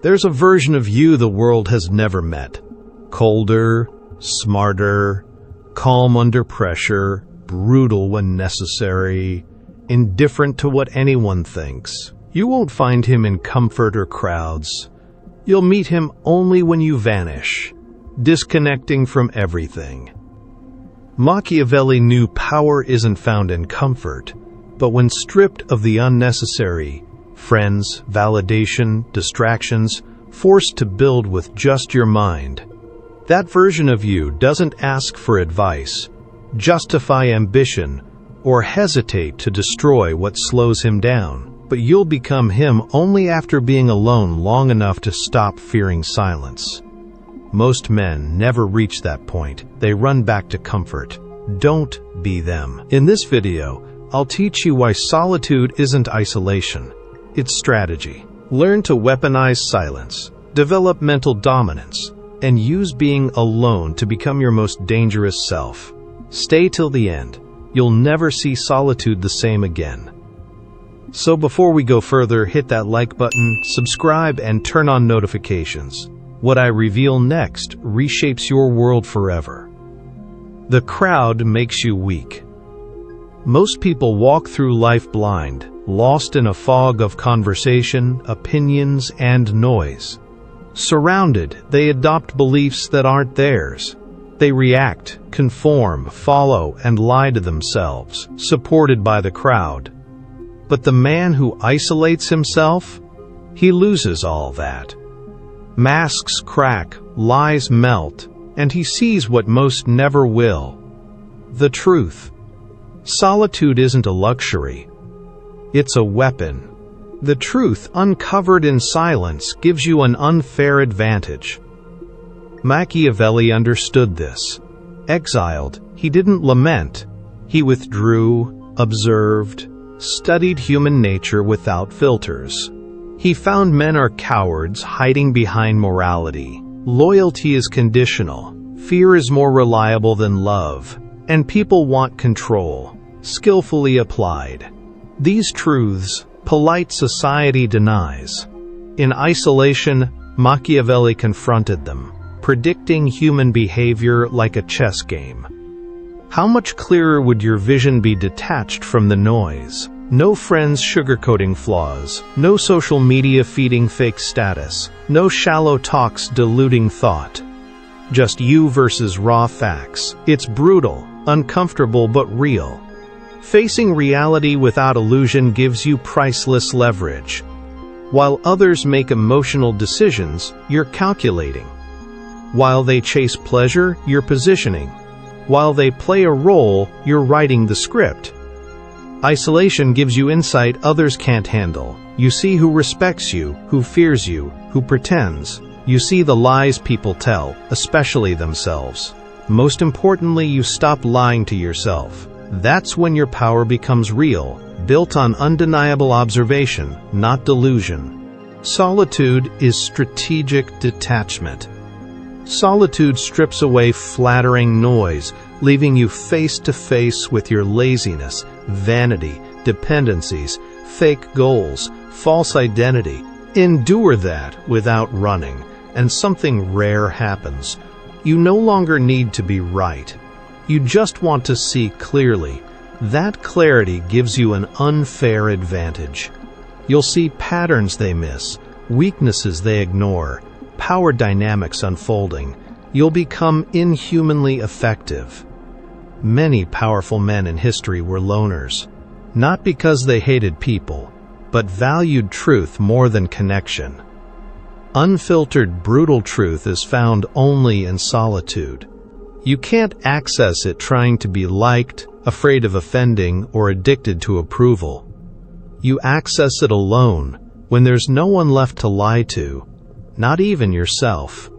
There's a version of you the world has never met. Colder, smarter, calm under pressure, brutal when necessary, indifferent to what anyone thinks. You won't find him in comfort or crowds. You'll meet him only when you vanish, disconnecting from everything. Machiavelli knew power isn't found in comfort, but when stripped of the unnecessary, friends, validation, distractions, forced to build with just your mind. That version of you doesn't ask for advice, justify ambition, or hesitate to destroy what slows him down, but you'll become him only after being alone long enough to stop fearing silence. Most men never reach that point. They run back to comfort. Don't be them. In this video, I'll teach you why solitude isn't isolation. It's strategy. Learn to weaponize silence, develop mental dominance, and use being alone to become your most dangerous self. Stay till the end. You'll never see solitude the same again. So before we go further, hit that like button, subscribe, and turn on notifications. What I reveal next reshapes your world forever. The crowd makes you weak. Most people walk through life blind, lost in a fog of conversation, opinions, and noise. Surrounded, they adopt beliefs that aren't theirs. They react, conform, follow, and lie to themselves, supported by the crowd. But the man who isolates himself, he loses all that. Masks crack, lies melt, and he sees what most never will: the truth. Solitude isn't a luxury. It's a weapon. The truth, uncovered in silence, gives you an unfair advantage. Machiavelli understood this. Exiled, he didn't lament. He withdrew, observed, studied human nature without filters. He found men are cowards hiding behind morality. Loyalty is conditional. Fear is more reliable than love. And people want control, skillfully applied. These truths, polite society denies. In isolation, Machiavelli confronted them, predicting human behavior like a chess game. How much clearer would your vision be detached from the noise? No friends sugarcoating flaws, no social media feeding fake status, no shallow talks diluting thought. Just you versus raw facts. It's brutal, uncomfortable, but real. Facing reality without illusion gives you priceless leverage. While others make emotional decisions, you're calculating. While they chase pleasure, you're positioning. While they play a role, you're writing the script. Isolation gives you insight others can't handle. You see who respects you, who fears you, who pretends. You see the lies people tell, especially themselves. Most importantly, you stop lying to yourself. That's when your power becomes real, built on undeniable observation, not delusion. Solitude is strategic detachment. Solitude strips away flattering noise, leaving you face to face with your laziness, vanity, dependencies, fake goals, false identity. Endure that without running, and something rare happens. You no longer need to be right. You just want to see clearly. That clarity gives you an unfair advantage. You'll see patterns they miss, weaknesses they ignore, power dynamics unfolding. You'll become inhumanly effective. Many powerful men in history were loners, not because they hated people, but valued truth more than connection. Unfiltered, brutal truth is found only in solitude. You can't access it trying to be liked, afraid of offending, or addicted to approval. You access it alone, when there's no one left to lie to, not even yourself.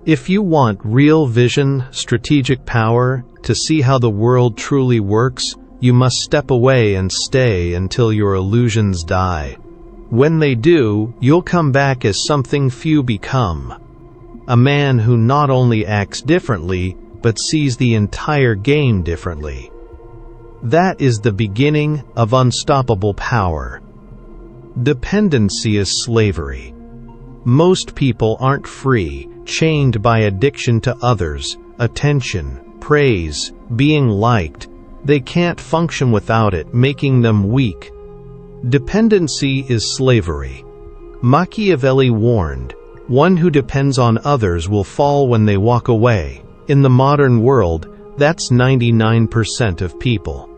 If you want real vision, strategic power, to see how the world truly works, you must step away and stay until your illusions die. When they do, you'll come back as something few become. A man who not only acts differently, but sees the entire game differently. That is the beginning of unstoppable power. Dependency is slavery. Most people aren't free, chained by addiction to others, attention, praise, being liked. They can't function without it, making them weak. Dependency is slavery. Machiavelli warned, one who depends on others will fall when they walk away. In the modern world, that's 99% of people.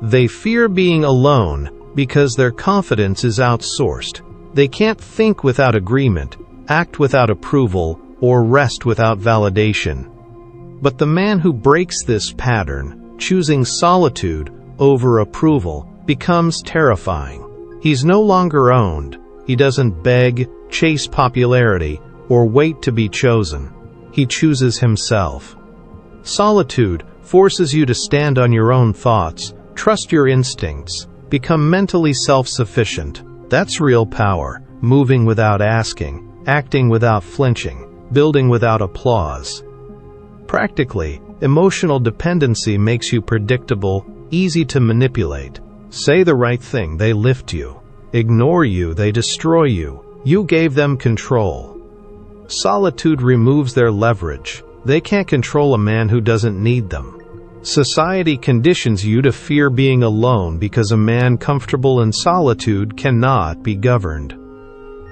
They fear being alone because their confidence is outsourced. They can't think without agreement, act without approval, or rest without validation. But the man who breaks this pattern, choosing solitude over approval, becomes terrifying. He's no longer owned. He doesn't beg, chase popularity, or wait to be chosen. He chooses himself. Solitude forces you to stand on your own thoughts, trust your instincts, become mentally self-sufficient. That's real power, moving without asking, acting without flinching, building without applause. Practically, emotional dependency makes you predictable, easy to manipulate. Say the right thing, they lift you. Ignore you, they destroy you. You gave them control. Solitude removes their leverage. They can't control a man who doesn't need them. Society conditions you to fear being alone because a man comfortable in solitude cannot be governed.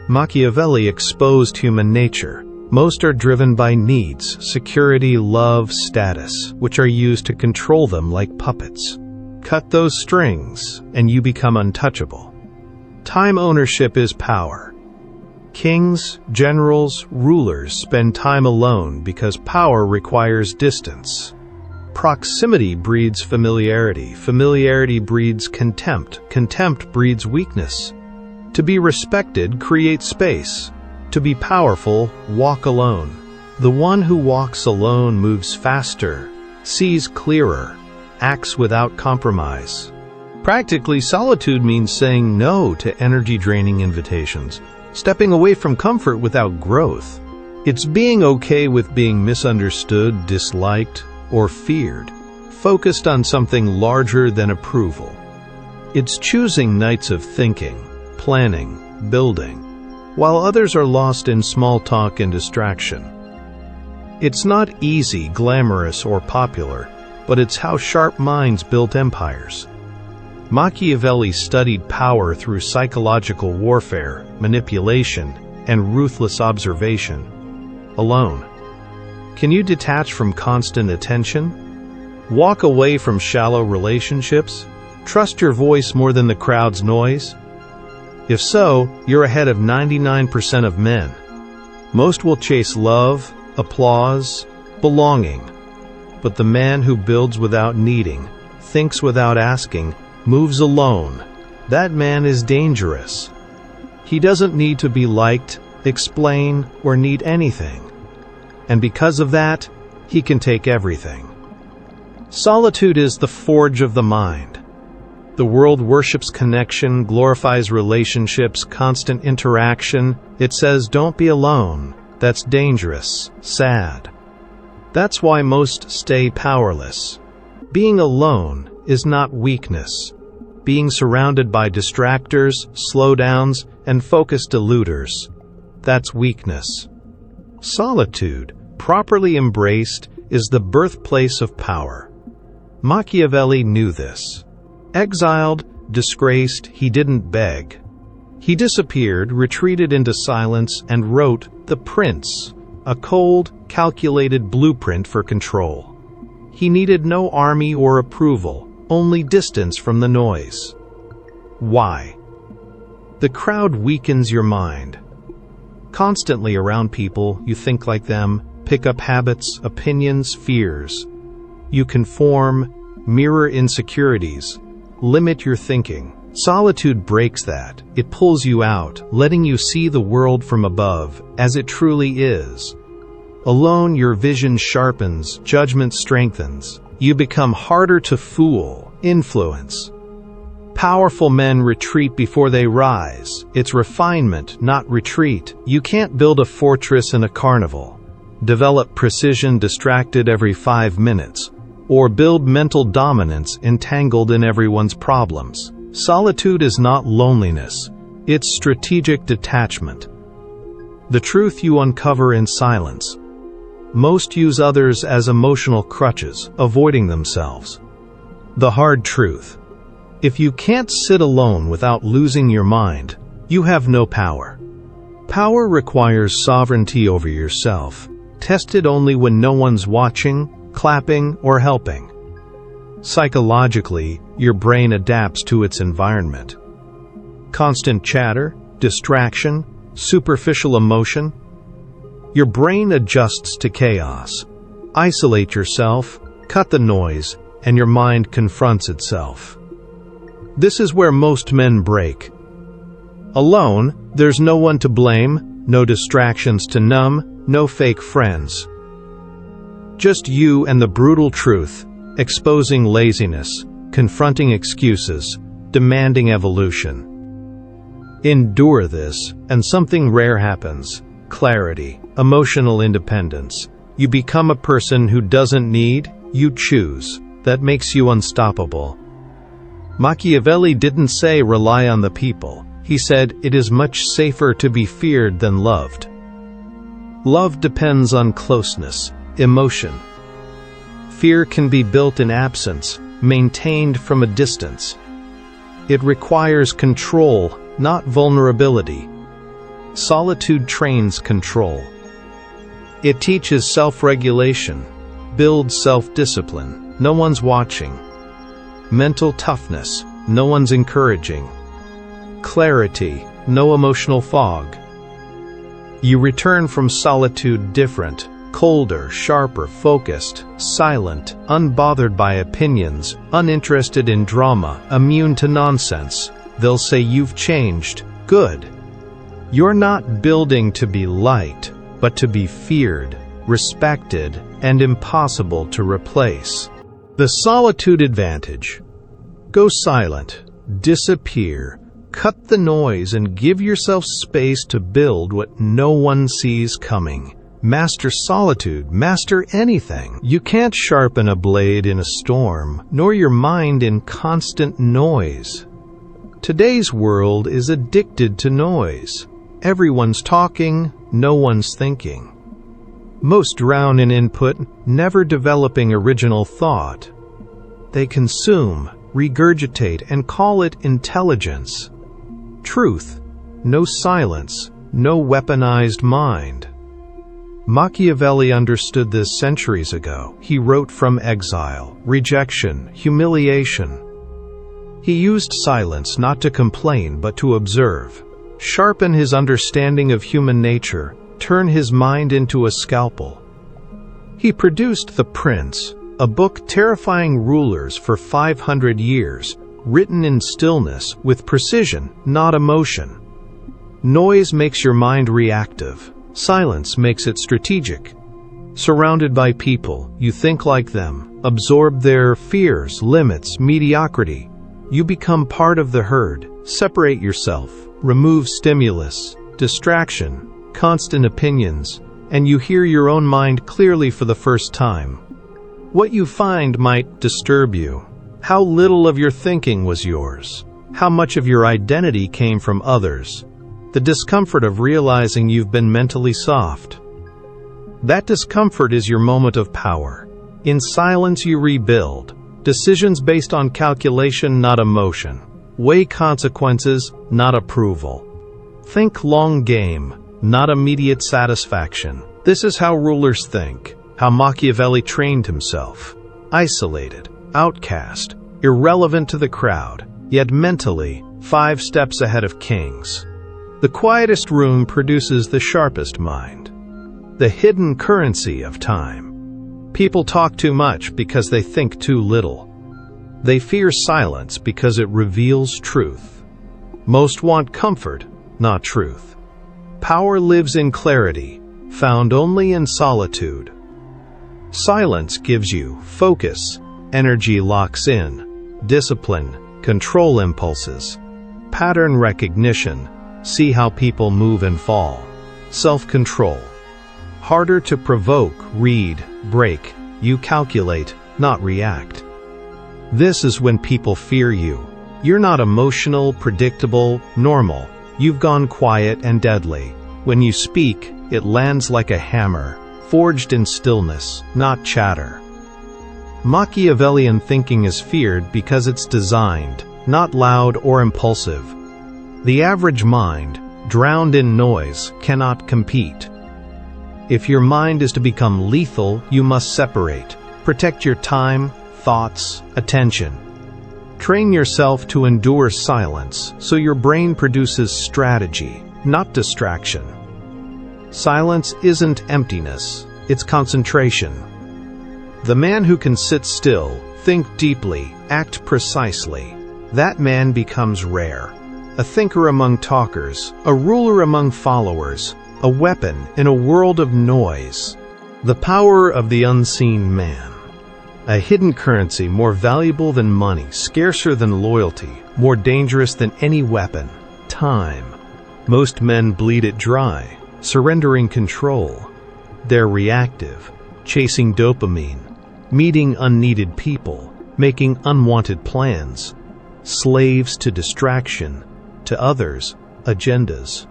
Machiavelli exposed human nature. Most are driven by needs, security, love, status, which are used to control them like puppets. Cut those strings, and you become untouchable. Time ownership is power. Kings, generals, rulers spend time alone because power requires distance. Proximity breeds familiarity. Familiarity breeds contempt. Contempt breeds weakness. To be respected, create space. To be powerful, walk alone. The one who walks alone moves faster, sees clearer, acts without compromise. Practically, solitude means saying no to energy-draining invitations, stepping away from comfort without growth. It's being okay with being misunderstood, disliked, or feared, focused on something larger than approval. It's choosing nights of thinking, planning, building, while others are lost in small talk and distraction. It's not easy, glamorous, or popular, but it's how sharp minds built empires. Machiavelli studied power through psychological warfare, manipulation, and ruthless observation. Alone. Can you detach from constant attention? Walk away from shallow relationships? Trust your voice more than the crowd's noise? If so, you're ahead of 99% of men. Most will chase love, applause, belonging. But the man who builds without needing, thinks without asking, moves alone, that man is dangerous. He doesn't need to be liked, explain, or need anything. And because of that, he can take everything. Solitude is the forge of the mind. The world worships connection, glorifies relationships, constant interaction. It says, don't be alone. That's dangerous, sad. That's why most stay powerless. Being alone is not weakness. Being surrounded by distractors, slowdowns, and focus eluders, that's weakness. Solitude, properly embraced, is the birthplace of power. Machiavelli knew this. Exiled, disgraced, he didn't beg. He disappeared, retreated into silence, and wrote The Prince, a cold, calculated blueprint for control. He needed no army or approval, only distance from the noise. Why? The crowd weakens your mind. Constantly around people, you think like them, pick up habits, opinions, fears. You conform, mirror insecurities, limit your thinking. Solitude breaks that. It pulls you out, letting you see the world from above, as it truly is. Alone, your vision sharpens, judgment strengthens. You become harder to fool, influence. Powerful men retreat before they rise. It's refinement, not retreat. You can't build a fortress in a carnival, develop precision distracted every 5 minutes, or build mental dominance entangled in everyone's problems. Solitude is not loneliness. It's strategic detachment. The truth you uncover in silence. Most use others as emotional crutches, avoiding themselves. The hard truth. If you can't sit alone without losing your mind, you have no power. Power requires sovereignty over yourself, tested only when no one's watching, clapping, or helping. Psychologically, your brain adapts to its environment. Constant chatter, distraction, superficial emotion. Your brain adjusts to chaos. Isolate yourself, cut the noise, and your mind confronts itself. This is where most men break. Alone, there's no one to blame, no distractions to numb, no fake friends. Just you and the brutal truth, exposing laziness, confronting excuses, demanding evolution. Endure this, and something rare happens. Clarity, emotional independence. You become a person who doesn't need, you choose. That makes you unstoppable. Machiavelli didn't say rely on the people. He said it is much safer to be feared than loved. Love depends on closeness, emotion. Fear can be built in absence, maintained from a distance. It requires control, not vulnerability. Solitude trains control. It teaches self-regulation, builds self-discipline. No one's watching. Mental toughness. No one's encouraging. Clarity. No emotional fog. You return from solitude different, colder, sharper, focused, silent, unbothered by opinions, uninterested in drama, immune to nonsense. They'll say you've changed. Good. You're not building to be liked, but to be feared, respected, and impossible to replace. The solitude advantage. Go silent, disappear, cut the noise, and give yourself space to build what no one sees coming. Master solitude, master anything. You can't sharpen a blade in a storm, nor your mind in constant noise. Today's world is addicted to noise. Everyone's talking, no one's thinking. Most drown in input, never developing original thought. They consume, regurgitate, and call it intelligence. Truth, no silence, no weaponized mind. Machiavelli understood this centuries ago. He wrote from exile, rejection, humiliation. He used silence not to complain but to observe, sharpen his understanding of human nature, turn his mind into a scalpel. He produced The Prince, a book terrifying rulers for 500 years, written in stillness, with precision, not emotion. Noise makes your mind reactive. Silence makes it strategic. Surrounded by people, you think like them, absorb their fears, limits, mediocrity. You become part of the herd. Separate yourself, remove stimulus, distraction, constant opinions, and you hear your own mind clearly for the first time. What you find might disturb you. How little of your thinking was yours. How much of your identity came from others. The discomfort of realizing you've been mentally soft. That discomfort is your moment of power. In silence you rebuild. Decisions based on calculation, not emotion. Weigh consequences, not approval. Think long game, not immediate satisfaction. This is how rulers think, how Machiavelli trained himself. Isolated, outcast, irrelevant to the crowd, yet mentally 5 steps ahead of kings. The quietest room produces the sharpest mind. The hidden currency of time. People talk too much because they think too little. They fear silence because it reveals truth. Most want comfort, not truth. Power lives in clarity, found only in solitude. Silence gives you focus, energy locks in, discipline, control impulses, pattern recognition, see how people move and fall, self-control. Harder to provoke, read, break. You calculate, not react. This is when people fear you. You're not emotional, predictable, normal. You've gone quiet and deadly. When you speak, it lands like a hammer, forged in stillness, not chatter. Machiavellian thinking is feared because it's designed, not loud or impulsive. The average mind, drowned in noise, cannot compete. If your mind is to become lethal, you must separate. Protect your time, thoughts, attention. Train yourself to endure silence so your brain produces strategy, not distraction. Silence isn't emptiness, it's concentration. The man who can sit still, think deeply, act precisely, that man becomes rare. A thinker among talkers, a ruler among followers, a weapon in a world of noise. The power of the unseen man. A hidden currency more valuable than money, scarcer than loyalty, more dangerous than any weapon. Time. Most men bleed it dry, surrendering control. They're reactive, chasing dopamine, meeting unneeded people, making unwanted plans, slaves to distraction, to others, agendas.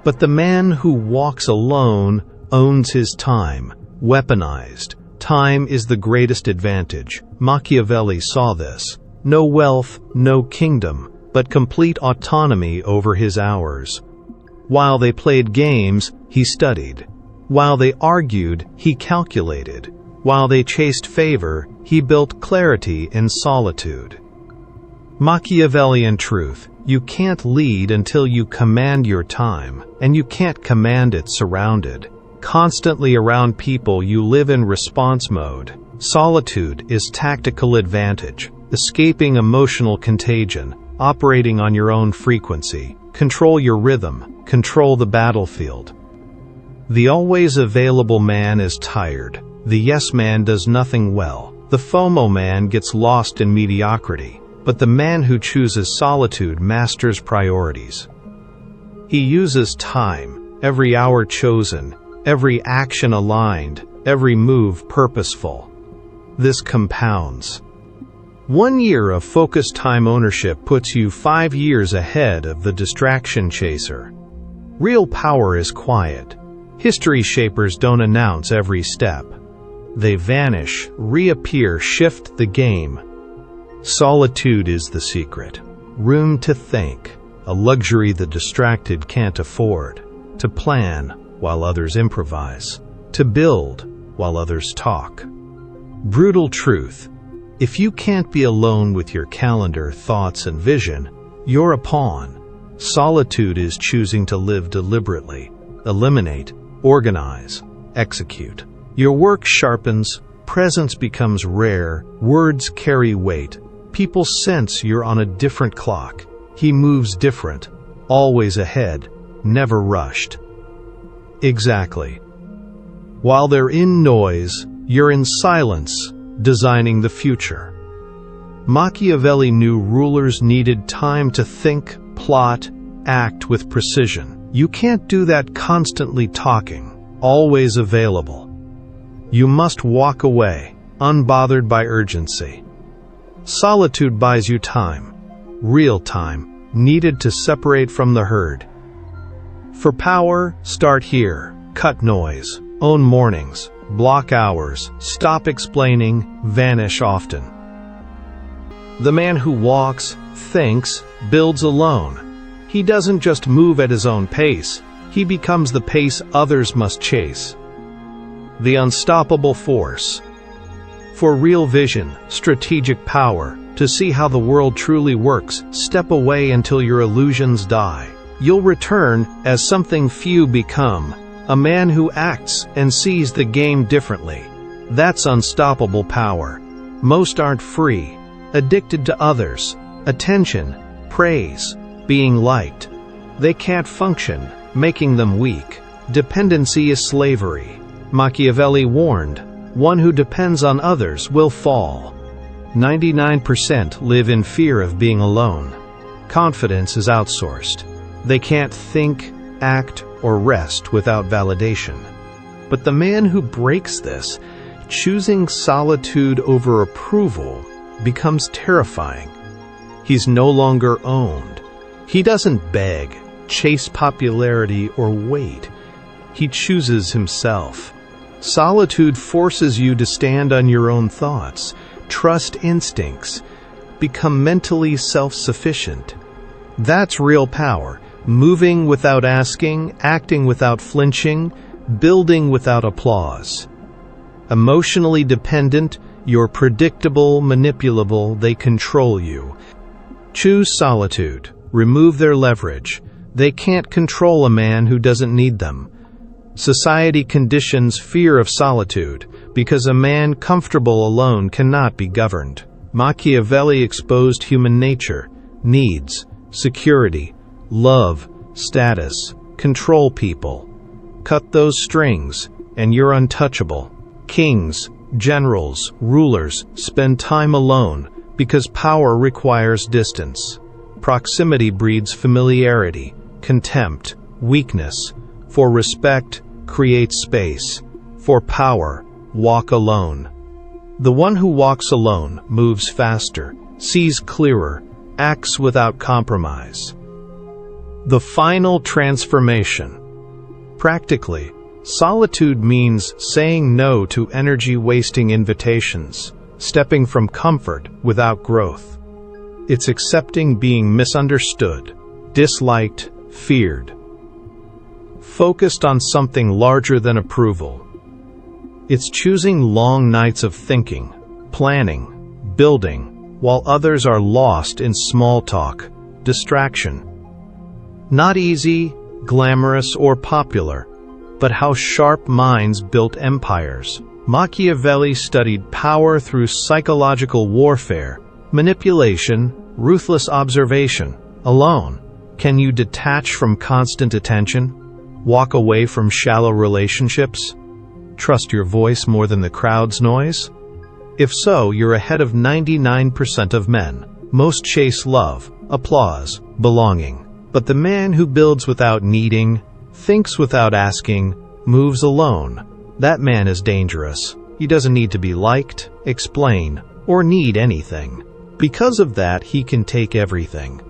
But the man who walks alone owns his time, weaponized. Time is the greatest advantage. Machiavelli saw this. No wealth, no kingdom, but complete autonomy over his hours. While they played games, he studied. While they argued, he calculated. While they chased favor, he built clarity in solitude. Machiavellian truth: you can't lead until you command your time, and you can't command it surrounded. Constantly around people, you live in response mode. Solitude is tactical advantage, escaping emotional contagion, operating on your own frequency. Control your rhythm, control the battlefield. The always available man is tired. The yes man does nothing well. The FOMO man gets lost in mediocrity. But the man who chooses solitude masters priorities. He uses time, every hour chosen, every action aligned, every move purposeful. This compounds. 1 year of focused time ownership puts you 5 years ahead of the distraction chaser. Real power is quiet. History shapers don't announce every step. They vanish, reappear, shift the game. Solitude is the secret. Room to think, a luxury the distracted can't afford. To plan while others improvise. To build while others talk. Brutal truth: if you can't be alone with your calendar, thoughts, and vision, you're a pawn. Solitude is choosing to live deliberately. Eliminate, organize, execute. Your work sharpens, presence becomes rare, words carry weight. People sense you're on a different clock. He moves different, always ahead, never rushed. Exactly. While they're in noise, you're in silence, designing the future. Machiavelli knew rulers needed time to think, plot, act with precision. You can't do that constantly talking, always available. You must walk away, unbothered by urgency. Solitude buys you time, real time, needed to separate from the herd. For power, start here. Cut noise, own mornings, block hours, stop explaining, vanish often. The man who walks, thinks, builds alone. He doesn't just move at his own pace, he becomes the pace others must chase. The unstoppable force. For real vision, strategic power, to see how the world truly works, step away until your illusions die. You'll return as something few become, a man who acts and sees the game differently. That's unstoppable power. Most aren't free, addicted to others, attention, praise, being liked. They can't function, making them weak. Dependency is slavery. Machiavelli warned, one who depends on others will fall. 99% live in fear of being alone. Confidence is outsourced. They can't think, act, or rest without validation. But the man who breaks this, choosing solitude over approval, becomes terrifying. He's no longer owned. He doesn't beg, chase popularity or wait. He chooses himself. Solitude forces you to stand on your own thoughts, trust instincts, become mentally self-sufficient. That's real power, moving without asking, acting without flinching, building without applause. Emotionally dependent, you're predictable, manipulable, they control you. Choose solitude, remove their leverage. They can't control a man who doesn't need them. Society conditions fear of solitude because a man comfortable alone cannot be governed. Machiavelli exposed human nature, needs, security, love, status, control people. Cut those strings, and you're untouchable. Kings, generals, rulers spend time alone because power requires distance. Proximity breeds familiarity, contempt, weakness. For respect, create space. For power, walk alone. The one who walks alone moves faster, sees clearer, acts without compromise. The final transformation. Practically, solitude means saying no to energy-wasting invitations, stepping from comfort without growth. It's accepting being misunderstood, disliked, feared. Focused on something larger than approval. It's choosing long nights of thinking, planning, building, while others are lost in small talk, distraction. Not easy, glamorous, or popular, but how sharp minds built empires. Machiavelli studied power through psychological warfare, manipulation, ruthless observation. Alone, can you detach from constant attention? Walk away from shallow relationships? Trust your voice more than the crowd's noise? If so, you're ahead of 99% of men. Most chase love, applause, belonging. But the man who builds without needing, thinks without asking, moves alone, that man is dangerous. He doesn't need to be liked, explain, or need anything. Because of that, he can take everything.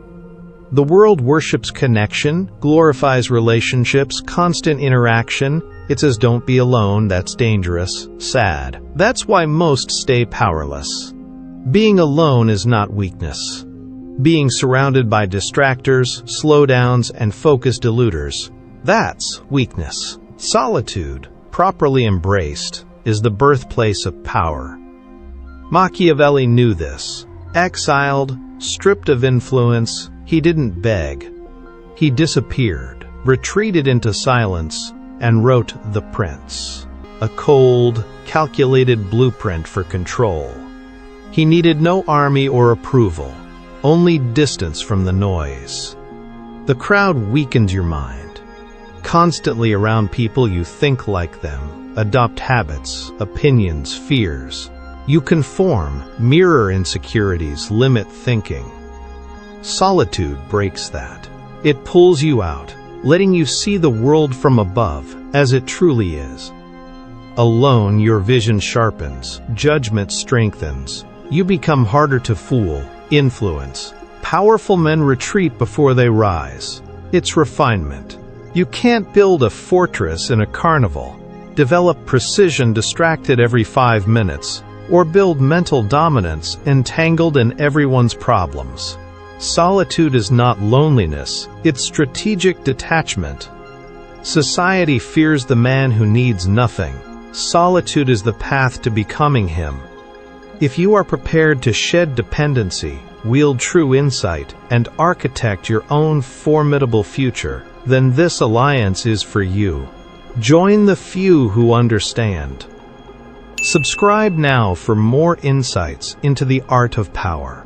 The world worships connection, glorifies relationships, constant interaction. It says don't be alone, that's dangerous, sad. That's why most stay powerless. Being alone is not weakness. Being surrounded by distractors, slowdowns, and focus deluders, that's weakness. Solitude, properly embraced, is the birthplace of power. Machiavelli knew this. Exiled, stripped of influence, he didn't beg. He disappeared, retreated into silence, and wrote The Prince, a cold, calculated blueprint for control. He needed no army or approval, only distance from the noise. The crowd weakens your mind. Constantly around people you think like them, adopt habits, opinions, fears. You conform, mirror insecurities, limit thinking. Solitude breaks that. It pulls you out, letting you see the world from above, as it truly is. Alone, your vision sharpens, judgment strengthens. You become harder to fool, influence. Powerful men retreat before they rise. It's refinement. You can't build a fortress in a carnival, develop precision distracted every 5 minutes, or build mental dominance entangled in everyone's problems. Solitude is not loneliness, it's strategic detachment. Society fears the man who needs nothing. Solitude is the path to becoming him. If you are prepared to shed dependency, wield true insight, and architect your own formidable future, then this alliance is for you. Join the few who understand. Subscribe now for more insights into the art of power.